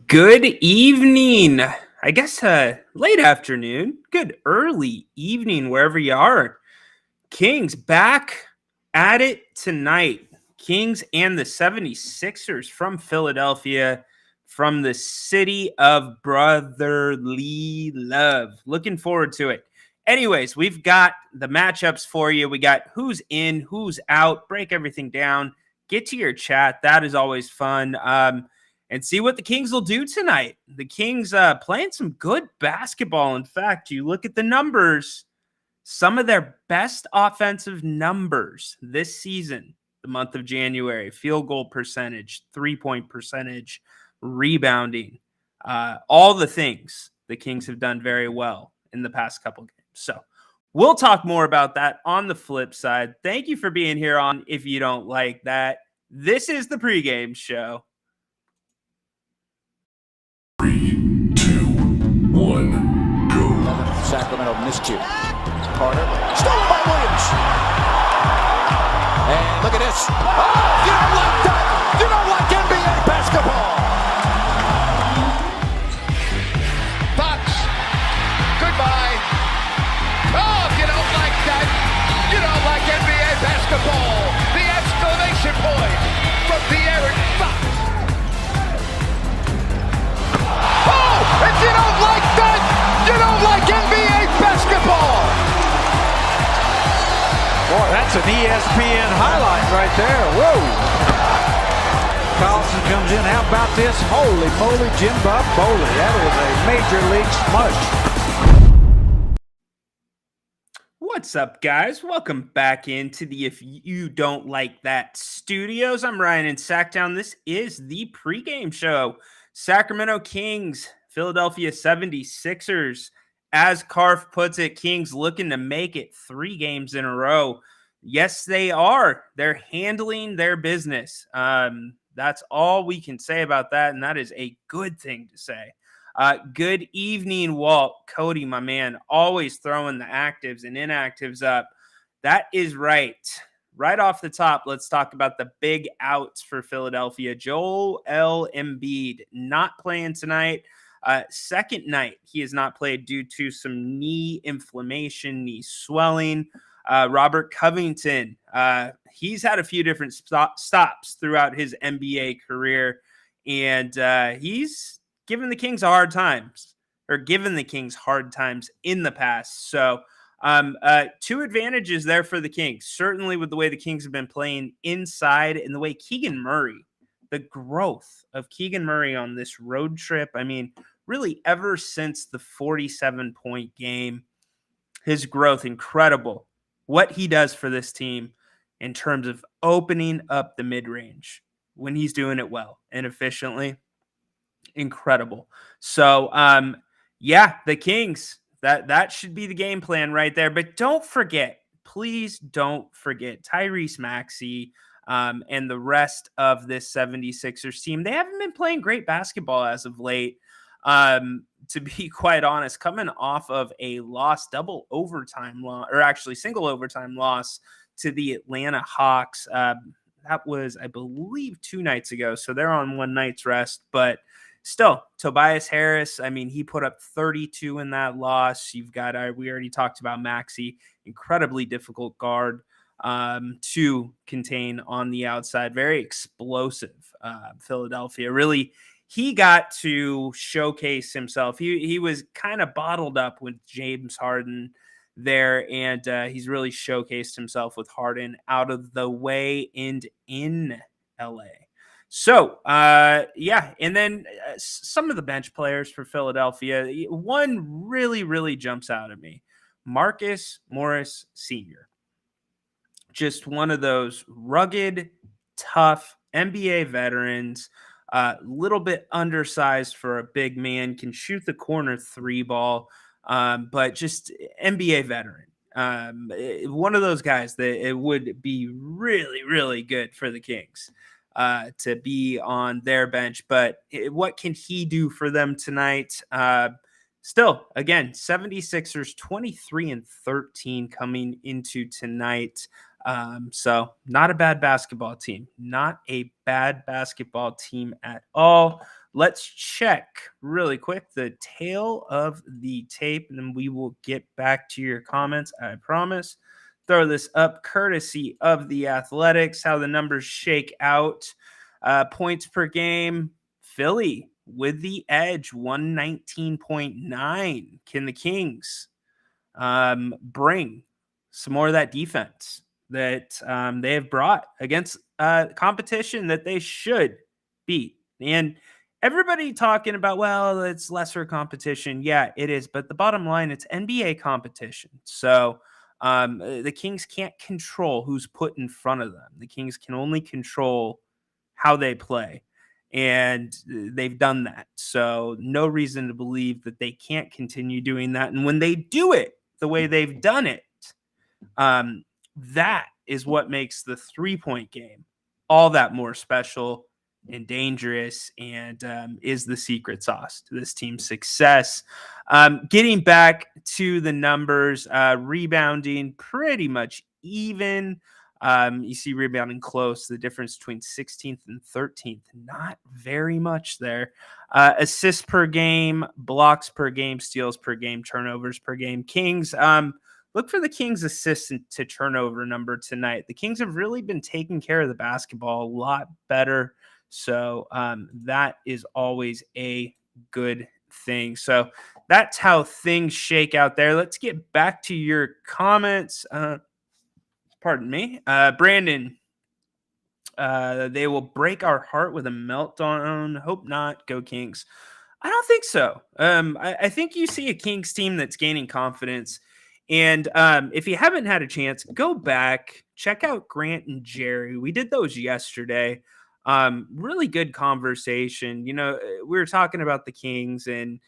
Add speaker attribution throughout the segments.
Speaker 1: Good evening. I guess late afternoon. Good early evening wherever you are. Kings back at it tonight. Kings and the 76ers from Philadelphia, from the city of brotherly love. Looking forward to it. Anyways, we've got the matchups for you. We got who's in, who's out, break everything down, get to your chat. That is always fun. And see what the Kings will do tonight. The Kings playing some good basketball. In fact, you look at the numbers, some of their best offensive numbers this season, the month of January: field goal percentage, 3-point percentage, rebounding, all the things the Kings have done very well in the past couple games. So we'll talk more about that on the flip side. Thank you for being here on If You Don't Like That. This is the pregame show.
Speaker 2: 3, 2, 1, go.
Speaker 3: Sacramento miscue. Carter, stolen by Williams. And look at this. Oh, you don't like that. You don't like NBA basketball.
Speaker 4: Fox, goodbye. Oh, if you don't like that, you don't like NBA basketball. The exclamation point from De'Aaron Fox. Oh, if you don't like that, you don't like NBA basketball.
Speaker 5: Boy, that's an ESPN highlight right there. Whoa. Carlson comes in. How about this? Holy moly, Jim Bob Foley. That is a major league smush.
Speaker 1: What's up, guys? Welcome back into the If You Don't Like That studios. I'm Ryan in Sacktown. This is the pregame show. Sacramento Kings, Philadelphia 76ers. As Karf puts it, Kings looking to make it 3 games in a row. Yes, they are. They're handling their business. That's all we can say about that, and that is a good thing to say. Good evening, Walt. Cody, my man, always throwing the actives and inactives up. That is right. Right off the top, let's talk about the big outs for Philadelphia. Joel Embiid not playing tonight. Second night he has not played due to some knee inflammation, knee swelling. Robert Covington, he's had a few different stops throughout his NBA career, and he's given the Kings hard times in the past. So 2 advantages there for the Kings, certainly with the way the Kings have been playing inside and the way Keegan Murray, the growth of Keegan Murray on this road trip. I mean, really ever since the 47-point game, his growth, incredible. What he does for this team in terms of opening up the mid-range when he's doing it well and efficiently, incredible. So, the Kings, that should be the game plan right there. But don't forget, please don't forget Tyrese Maxey and the rest of this 76ers team. They haven't been playing great basketball as of late. To be quite honest, coming off of a single overtime loss to the Atlanta Hawks. That was, I believe, 2 nights ago. So they're on 1 night's rest, but still, Tobias Harris, I mean, he put up 32 in that loss. You've got, we already talked about Maxey, incredibly difficult guard to contain on the outside. Very explosive. Philadelphia, really, he got to showcase himself. He was kind of bottled up with James Harden there, and he's really showcased himself with Harden out of the way and in LA. So, and then some of the bench players for Philadelphia, one really, really jumps out at me. Marcus Morris Sr., just one of those rugged, tough NBA veterans, little bit undersized for a big man, can shoot the corner 3 ball, but just NBA veteran. One of those guys that it would be really, really good for the Kings to be on their bench. But what can he do for them tonight? Still, again, 76ers 23-13 coming into tonight. So not a bad basketball team. Not a bad basketball team at all. Let's check really quick the tail of the tape, and then we will get back to your comments. I promise. Throw this up courtesy of the Athletics, how the numbers shake out. Points per game, Philly with the edge, 119.9. Can the Kings bring some more of that defense that they have brought against competition that they should beat? And everybody talking about, well, it's lesser competition. Yeah, it is. But the bottom line, it's NBA competition. So the Kings can't control who's put in front of them. The Kings can only control how they play. And they've done that. So no reason to believe that they can't continue doing that. And when they do it the way they've done it, that is what makes the 3-point game all that more special and dangerous, and is the secret sauce to this team's success. Getting back to the numbers, rebounding pretty much even. You see rebounding close, the difference between 16th and 13th, not very much there. Assists per game, blocks per game, steals per game, turnovers per game. Kings, look for the Kings' assist to turnover number tonight. The Kings have really been taking care of the basketball a lot better. So that is always a good thing. So that's how things shake out there. Let's get back to your comments. Pardon me. Brandon, they will break our heart with a meltdown. Hope not. Go Kings. I don't think so. I think you see a Kings team that's gaining confidence. And if you haven't had a chance, go back, check out Grant and Jerry. We did those yesterday. Really good conversation. You know, we were talking about the Kings, and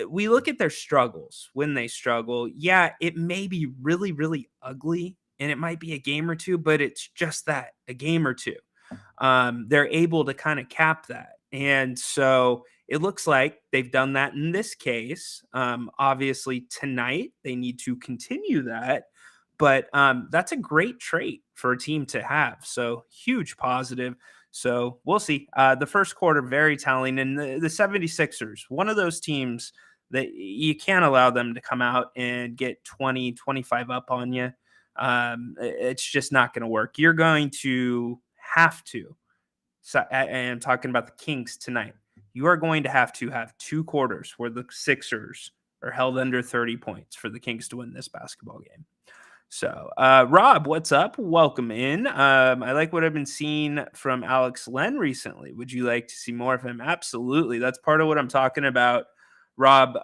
Speaker 1: we look at their struggles when they struggle. Yeah, it may be really, really ugly, and it might be a game or two, but it's just that, a game or two. They're able to kind of cap that. And so it looks like they've done that in this case. Obviously, tonight they need to continue that, but that's a great trait for a team to have. So huge positive. So we'll see. The first quarter, very telling. And the 76ers, one of those teams that you can't allow them to come out and get 20, 25 up on you. It's just not going to work. You're going to have to. So, and I'm talking about the Kings tonight. You are going to have 2 quarters where the Sixers are held under 30 points for the Kings to win this basketball game. So, Rob, what's up? Welcome in. I like what I've been seeing from Alex Len recently. Would you like to see more of him? Absolutely. That's part of what I'm talking about, Rob.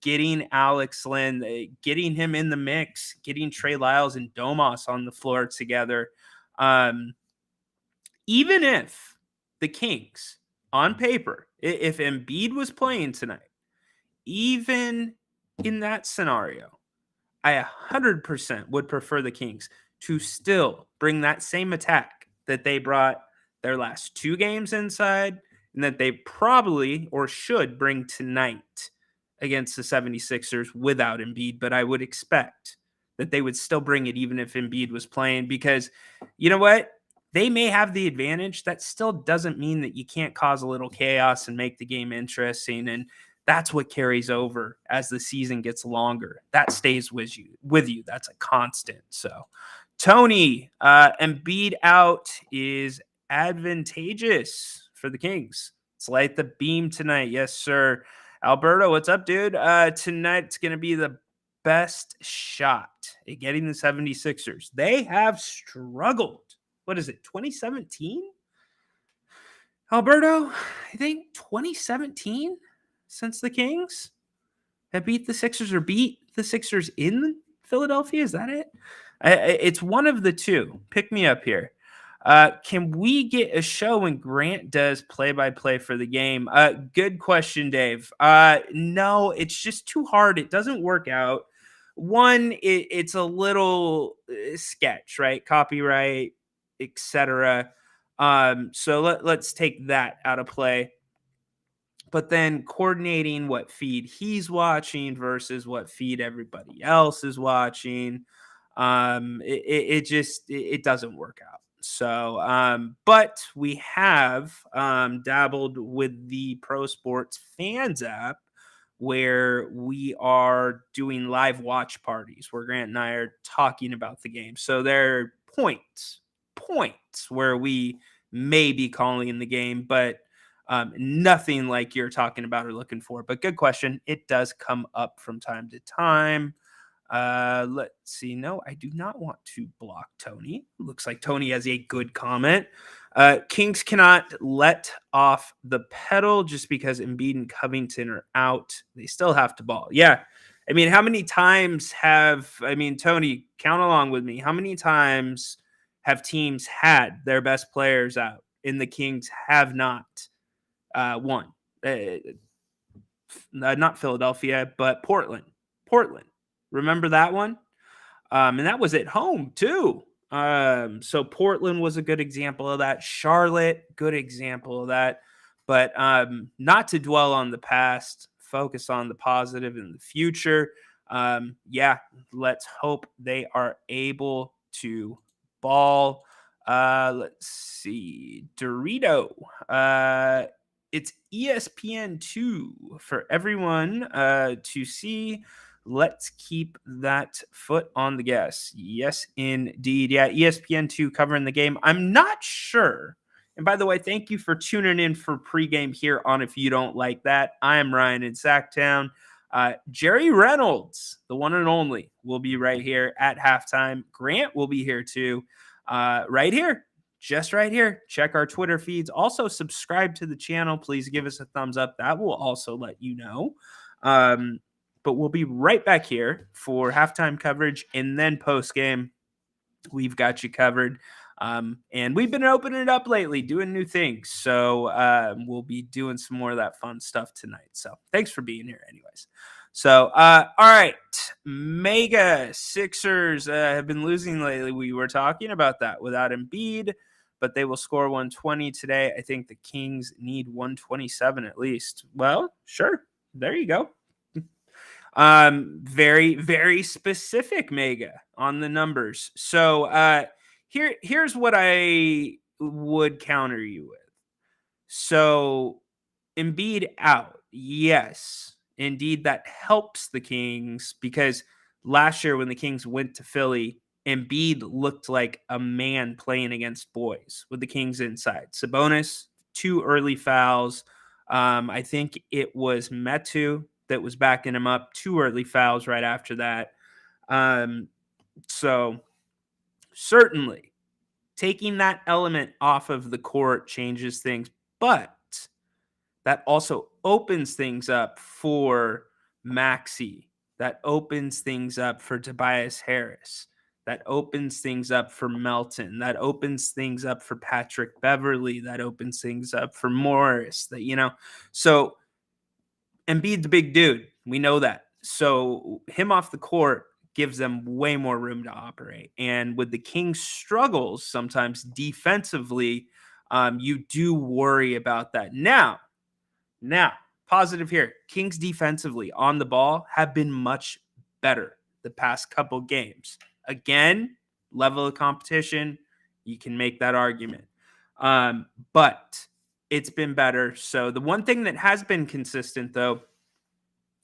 Speaker 1: Getting Alex Len, getting him in the mix, getting Trey Lyles and Domas on the floor together. Even if the Kings, on paper, if Embiid was playing tonight, even in that scenario, I 100% would prefer the Kings to still bring that same attack that they brought their last 2 games inside, and that they probably or should bring tonight against the 76ers without Embiid. But I would expect that they would still bring it even if Embiid was playing, because you know what? They may have the advantage. That still doesn't mean that you can't cause a little chaos and make the game interesting. And that's what carries over as the season gets longer. That stays with you. That's a constant. So, Tony, Embiid out is advantageous for the Kings. Let's light the beam tonight. Yes, sir. Alberto, what's up, dude? Tonight's going to be the best shot at getting the 76ers. They have struggled. What is it, 2017? Alberto, I think 2017 since the Kings have beat the Sixers, or beat the Sixers in Philadelphia. Is that it? It's one of the two. Pick me up here. Can we get a show when Grant does play-by-play for the game? Good question, Dave. No, it's just too hard. It doesn't work out. One, it's a little sketch, right? Copyright, etc. So let's take that out of play. But then coordinating what feed he's watching versus what feed everybody else is watching. It doesn't work out. So, but we have dabbled with the Pro Sports Fans app where we are doing live watch parties where Grant and I are talking about the game. So there are points where we may be calling the game, but nothing like you're talking about or looking for. But good question. It does come up from time to time. Let's see. No, I do not want to block Tony. Looks like Tony has a good comment. Kings cannot let off the pedal just because Embiid and Covington are out. They still have to ball. Yeah. I mean, how many times Tony, count along with me. How many times have teams had their best players out and the Kings have not won? Not Philadelphia, but Portland. Remember that one? And that was at home too. So Portland was a good example of that. Charlotte, good example of that. But not to dwell on the past, focus on the positive in the future. Yeah, let's hope they are able to ball. Let's see. Dorito. It's ESPN2 for everyone to see. Let's keep that foot on the gas. Yes, indeed. Yeah, ESPN2 covering the game. I'm not sure. And by the way, thank you for tuning in for pregame here on If You Don't Like That. I am Ryan in Sacktown. Jerry Reynolds, the one and only, will be right here at halftime. Grant will be here too, right here. Just right here. Check our Twitter feeds. Also, subscribe to the channel. Please give us a thumbs up. That will also let you know. But we'll be right back here for halftime coverage and then post game. We've got you covered. And we've been opening it up lately, doing new things. So we'll be doing some more of that fun stuff tonight. So thanks for being here anyways. So, all right. Mega Sixers have been losing lately. We were talking about that without Embiid, but they will score 120 today. I think the Kings need 127 at least. Well, sure. There you go. Very, very specific Mega on the numbers. So here's what I would counter you with. So Embiid out. Yes, indeed, that helps the Kings because last year when the Kings went to Philly, Embiid looked like a man playing against boys with the Kings inside. Sabonis, 2 early fouls. I think it was Metu that was backing him up. 2 early fouls right after that. So certainly taking that element off of the court changes things, but that also opens things up for Maxey. That opens things up for Tobias Harris. That opens things up for Melton. That opens things up for Patrick Beverly. That opens things up for Morris. So Embiid's the big dude. We know that. So him off the court gives them way more room to operate. And with the Kings' struggles sometimes defensively, you do worry about that. Now, positive here. Kings defensively on the ball have been much better the past couple games. Again, level of competition, you can make that argument. But it's been better. So the one thing that has been consistent, though,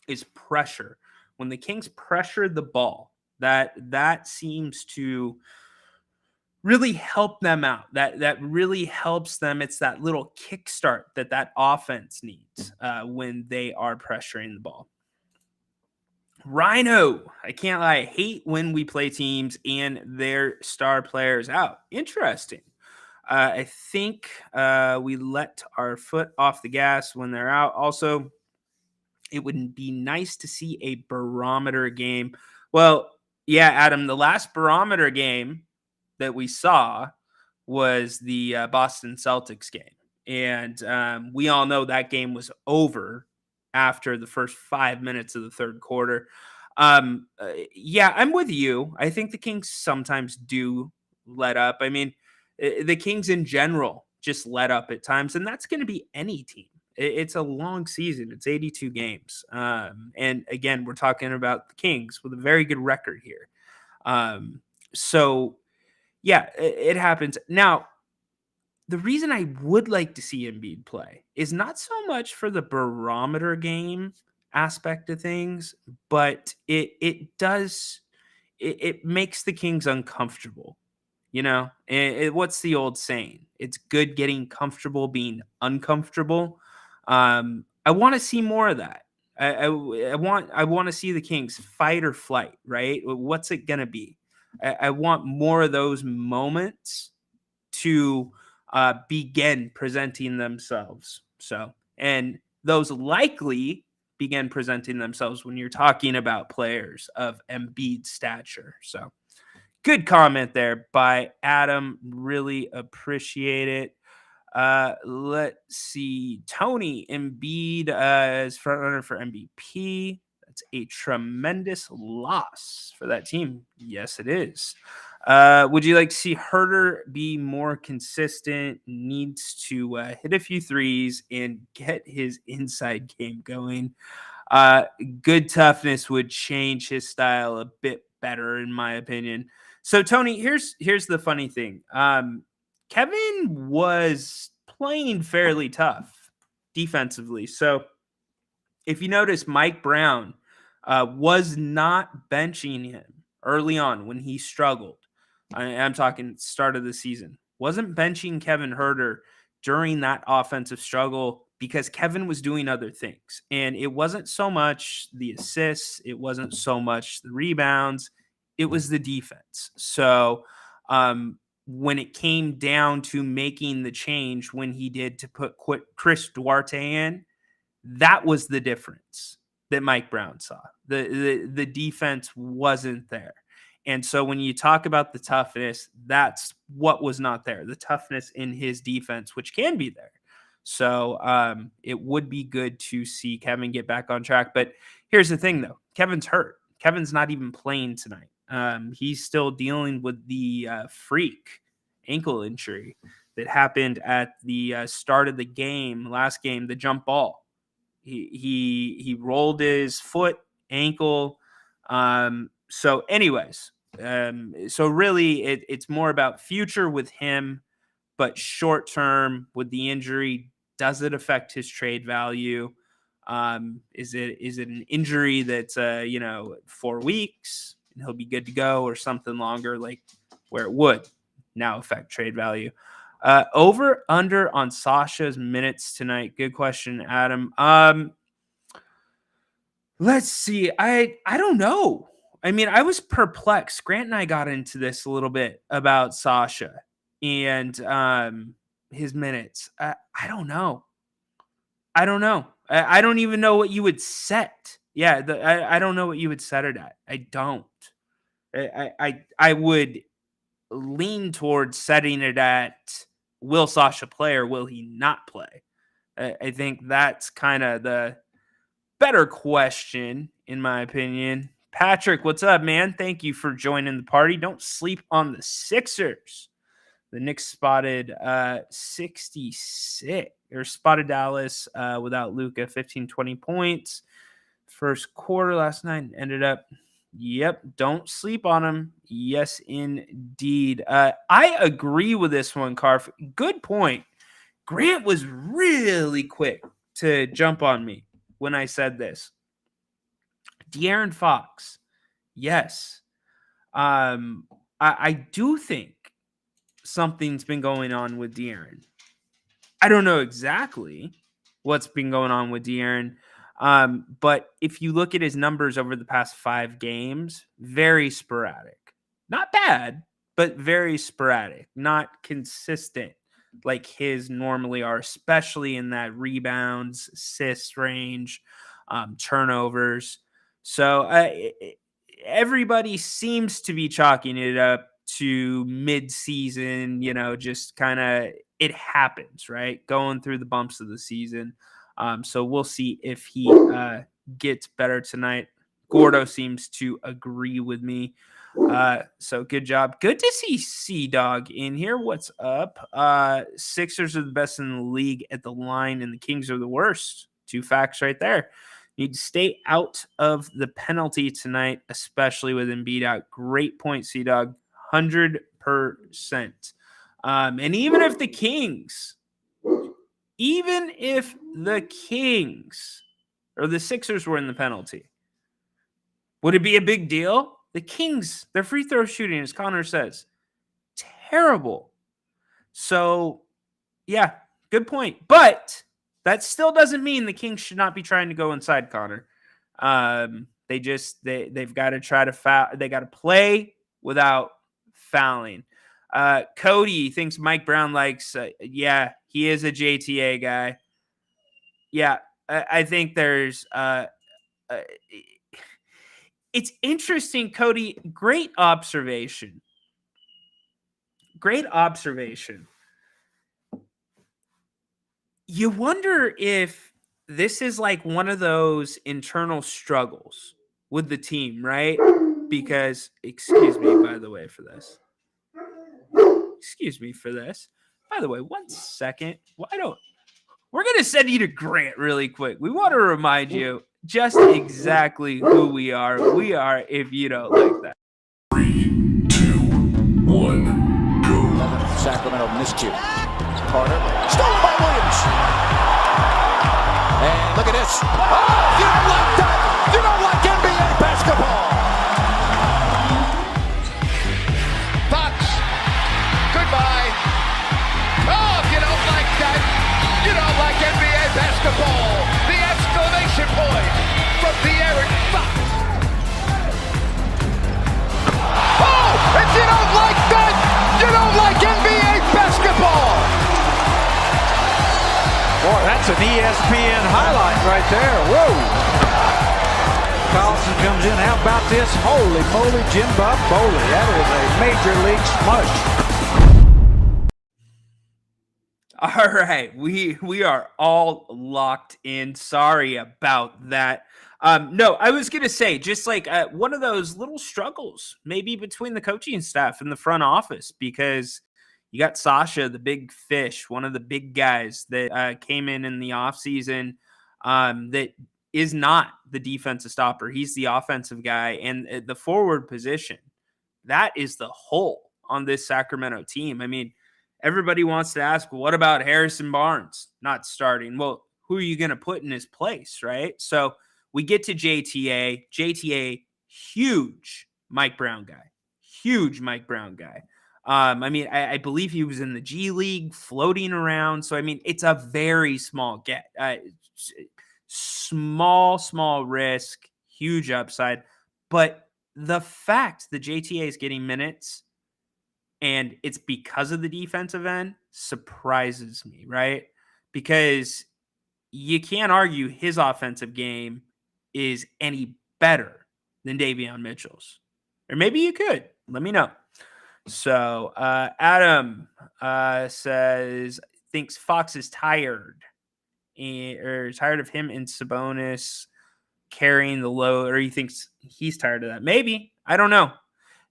Speaker 1: is pressure. When the Kings pressure the ball, that seems to really help them out. That really helps them. It's that little kickstart that offense needs when they are pressuring the ball. Rhino, I can't lie, I hate when we play teams and their star players out. Interesting. I think we let our foot off the gas when they're out. Also, it would be nice to see a barometer game. Well, yeah, Adam, the last barometer game that we saw was the Boston Celtics game. And we all know that game was over after the first 5 minutes of the third quarter. Yeah, I'm with you. I think the Kings sometimes do let up. I mean, the Kings in general just let up at times, and that's going to be any team. It's a long season. It's 82 games. And again, we're talking about the Kings with a very good record here. So yeah, it happens. Now, the reason I would like to see Embiid play is not so much for the barometer game aspect of things, but it makes the Kings uncomfortable. What's the old saying? It's good getting comfortable being uncomfortable. I want to see more of that. I want to see the Kings fight or flight, right? What's it gonna be? I want more of those moments to begin presenting themselves. And those likely begin presenting themselves when you're talking about players of Embiid stature. So, good comment there by Adam. Really appreciate it. Let's see. Tony Embiid is front runner for MVP. That's a tremendous loss for that team. Yes, it is. Would you like to see Herter be more consistent? Needs to hit a few threes and get his inside game going. Good toughness would change his style a bit better, in my opinion. So, Tony, here's the funny thing. Kevin was playing fairly tough defensively. So, if you notice, Mike Brown was not benching him early on when he struggled. I'm talking start of the season. Wasn't benching Kevin Herter during that offensive struggle because Kevin was doing other things. And it wasn't so much the assists, it wasn't so much the rebounds, it was the defense. So when it came down to making the change when he did to put Chris Duarte in, that was the difference that Mike Brown saw. The defense wasn't there. And so when you talk about the toughness, that's what was not there. The toughness in his defense, which can be there. So it would be good to see Kevin get back on track. But here's the thing, though. Kevin's hurt. Kevin's not even playing tonight. He's still dealing with the freak ankle injury that happened at the start of the game, last game, the jump ball. He rolled his foot, ankle. So anyways, so really it's more about future with him, but short term with the injury, does it affect his trade value? Is it an injury that's 4 weeks and he'll be good to go, or something longer, like where it would now affect trade value? Over under on Sasha's minutes tonight. Good question, Adam. Let's see. I don't know. I mean, I was perplexed. Grant and I got into this a little bit about Sasha and his minutes. I don't know. I don't even know what you would set. Yeah, I don't know what you would set it at. I don't. I would lean towards setting it at, will Sasha play or will he not play? I think that's kind of the better question, in my opinion. Patrick, what's up, man? Thank you for joining the party. Don't sleep on the Sixers. The Knicks spotted 66 or spotted Dallas without Luka, 15, 20 points. First quarter last night ended up, yep, don't sleep on him. Yes, indeed. I agree with this one, Carf. Good point. Grant was really quick to jump on me when I said this. De'Aaron Fox, yes. I do think something's been going on with De'Aaron. I don't know exactly what's been going on with De'Aaron, but if you look at his numbers over the past 5 games, very sporadic. Not bad, but very sporadic. Not consistent like his normally are, especially in that rebounds, assists range, turnovers. So everybody seems to be chalking it up to mid-season, just kind of it happens, right? Going through the bumps of the season. So we'll see if he gets better tonight. Gordo seems to agree with me. So good job. Good to see C-Dog in here. What's up? Sixers are the best in the league at the line, and the Kings are the worst. 2 facts right there. Need to stay out of the penalty tonight, especially with Embiid out. Great point, C-Dog. 100%. And even if the Kings or the Sixers were in the penalty, would it be a big deal? The Kings, their free throw shooting, as Connor says, terrible. So, yeah, good point. But that still doesn't mean the Kings should not be trying to go inside, Connor. They've got to try to foul. They got to play without fouling. Cody thinks Mike Brown likes. Yeah, he is a JTA guy. Yeah, I think there's. It's interesting, Cody. Great observation. You wonder if this is like one of those internal struggles with the team, right? Because, excuse me, by the way, for this. By the way, 1 second. We're going to send you to Grant really quick. We want to remind you just exactly who we are. We are, if you don't like that.
Speaker 2: 3, 2, 1, go.
Speaker 5: Sacramento miscue. Carter. Stolen by Williams. And look at this.
Speaker 3: Oh, you don't like that. You don't like NBA basketball.
Speaker 4: Fox, goodbye. Oh, if you don't like that, you don't like NBA basketball. The exclamation point from De'Aaron Fox. Oh, if you don't like that, you don't like NBA basketball.
Speaker 5: Boy, that's an ESPN highlight right there. Whoa. Carlson comes in. How about this? Holy moly, Jim Bob Foley. That is a major league smush.
Speaker 1: All right, we are all locked in. Sorry about that. No, I was gonna say just like one of those little struggles, maybe between the coaching staff and the front office, because you got Sasha, the big fish, one of the big guys that came in the offseason that is not the defensive stopper. He's the offensive guy, and the forward position, that is the hole on this Sacramento team. I mean, everybody wants to ask, what about Harrison Barnes not starting? Well, who are you going to put in his place, right? So we get to JTA. JTA, huge Mike Brown guy. I mean, I believe he was in the G League floating around. So, I mean, it's a very small get. Small risk, huge upside. But the fact that JTA is getting minutes and it's because of the defensive end surprises me, right? Because you can't argue his offensive game is any better than Davion Mitchell's. Or maybe you could. Let me know. So Adam says, thinks Fox is tired or tired of him and Sabonis carrying the load, or he thinks he's tired of that. Maybe. I don't know.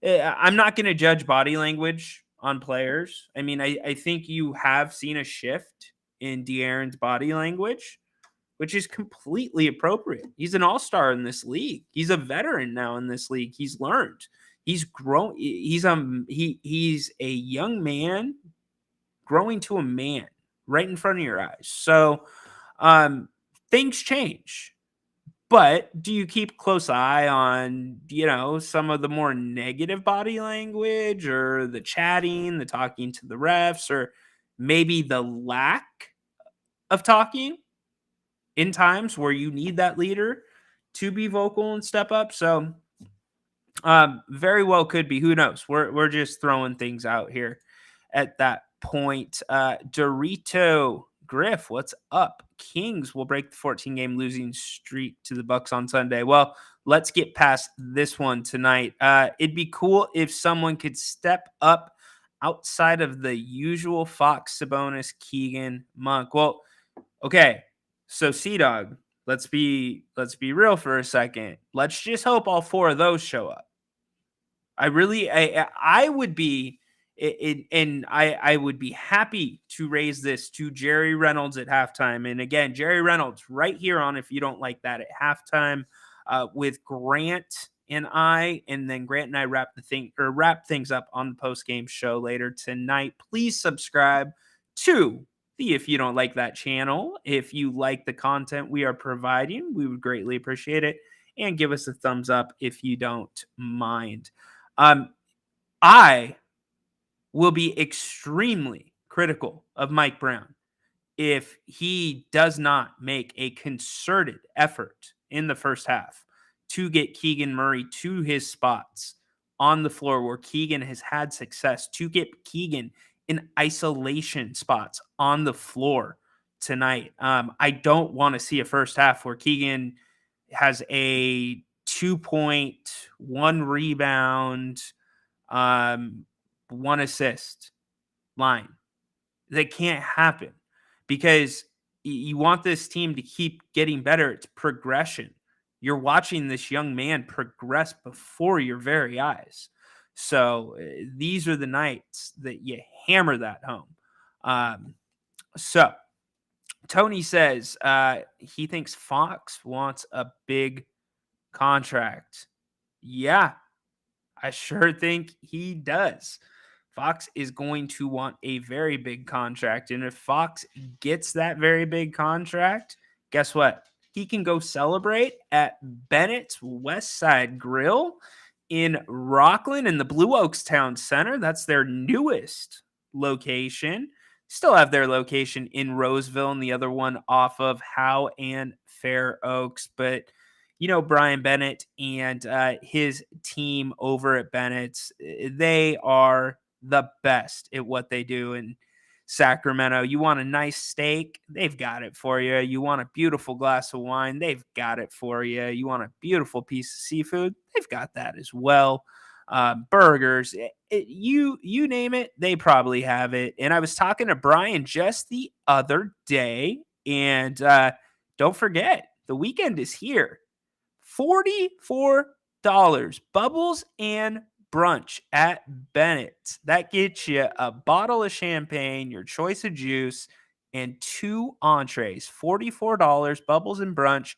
Speaker 1: I'm not going to judge body language on players. I mean, I think you have seen a shift in De'Aaron's body language, which is completely appropriate. He's an all-star in this league. He's a veteran now in this league. He's learned. He's grown. He's a young man growing to a man right in front of your eyes. So things change. But do you keep a close eye on, some of the more negative body language or the chatting, the talking to the refs, or maybe the lack of talking in times where you need that leader to be vocal and step up? So very well could be. Who knows? We're just throwing things out here at that point. Dorito Griff, what's up? Kings will break the 14-game losing streak to the Bucks on Sunday. Well, let's get past this one tonight. It'd be cool if someone could step up outside of the usual Fox, Sabonis, Keegan, Monk. Well, okay. So C-Dog, let's be real for a second. Let's just hope all four of those show up. I would be And I would be happy to raise this to Jerry Reynolds at halftime. And again, Jerry Reynolds right here on If You Don't Like That at halftime with Grant and I, and then Grant and I wrap things up on the post game show later tonight. Please subscribe to the If You Don't Like That channel. If you like the content we are providing, we would greatly appreciate it. And give us a thumbs up if you don't mind. I will be extremely critical of Mike Brown if he does not make a concerted effort in the first half to get Keegan Murray to his spots on the floor where Keegan has had success, to get Keegan in isolation spots on the floor tonight. I don't want to see a first half where Keegan has a 2 point, 1 rebound, 1 assist line. That can't happen because you want this team to keep getting better. It's progression. You're watching this young man progress before your very eyes. So these are the nights that you hammer that home. So Tony says he thinks Fox wants a big contract. Yeah, I sure think he does. Fox is going to want a very big contract. And if Fox gets that very big contract, guess what? He can go celebrate at Bennett's West Side Grill in Rockland in the Blue Oaks Town Center. That's their newest location. Still have their location in Roseville and the other one off of Howe and Fair Oaks. But you know, Brian Bennett and his team over at Bennett's, they are the best at what they do in Sacramento. You want a nice steak? They've got it for you. You want a beautiful glass of wine? They've got it for you. You want a beautiful piece of seafood? They've got that as well. Burgers, you name it, they probably have it. And I was talking to Brian just the other day, and don't forget, the weekend is here. $44 bubbles and brunch at Bennett's. That gets you a bottle of champagne, your choice of juice, and 2 entrees. $44 bubbles and brunch,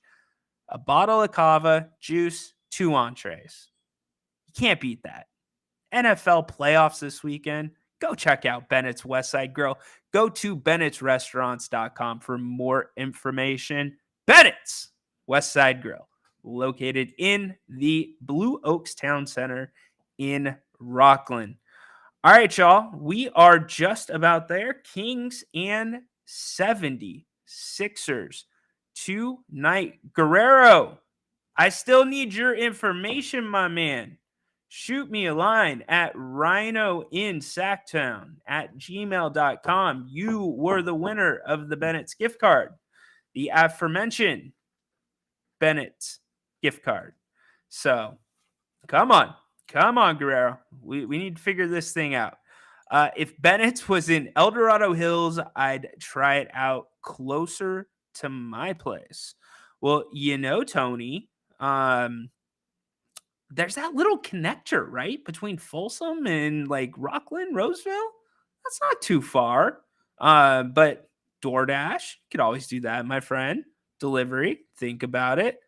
Speaker 1: a bottle of cava, juice, 2 entrees. You can't beat that. NFL playoffs this weekend. Go check out Bennett's Westside Grill. Go to bennettsrestaurants.com for more information. Bennett's Westside Grill, located in the Blue Oaks Town Center in Rockland. All right, y'all. We are just about there. Kings and 76ers tonight. Guerrero, I still need your information, my man. Shoot me a line at rhinoinsacktown@gmail.com. You were the winner of the Bennett's gift card, the aforementioned Bennett's gift card. So come on, Guerrero. We need to figure this thing out. If Bennett's was in El Dorado Hills, I'd try it out closer to my place. Well, you know, Tony, there's that little connector, right, between Folsom and like Rockland, Roseville. That's not too far. But DoorDash, you could always do that, my friend. Delivery, think about it.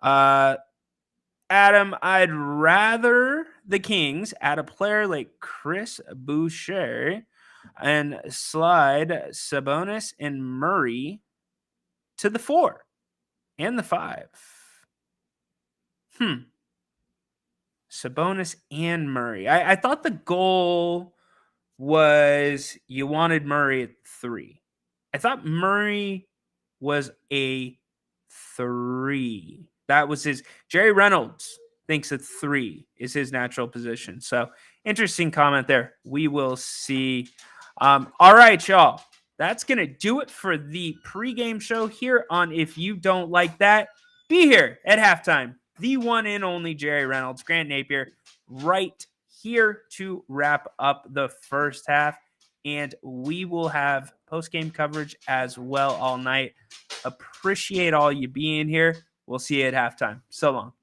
Speaker 1: Adam, I'd rather the Kings add a player like Chris Boucher and slide Sabonis and Murray to the 4 and the 5. Sabonis and Murray. I thought the goal was you wanted Murray at 3. I thought Murray was a 3. That was his. Jerry Reynolds thinks a 3 is his natural position. So interesting comment there. We will see. All right, y'all. That's going to do it for the pregame show here on If You Don't Like That. Be here at halftime. The one and only Jerry Reynolds, Grant Napier, right here to wrap up the first half. And we will have post-game coverage as well all night. Appreciate all you being here. We'll see you at halftime. So long.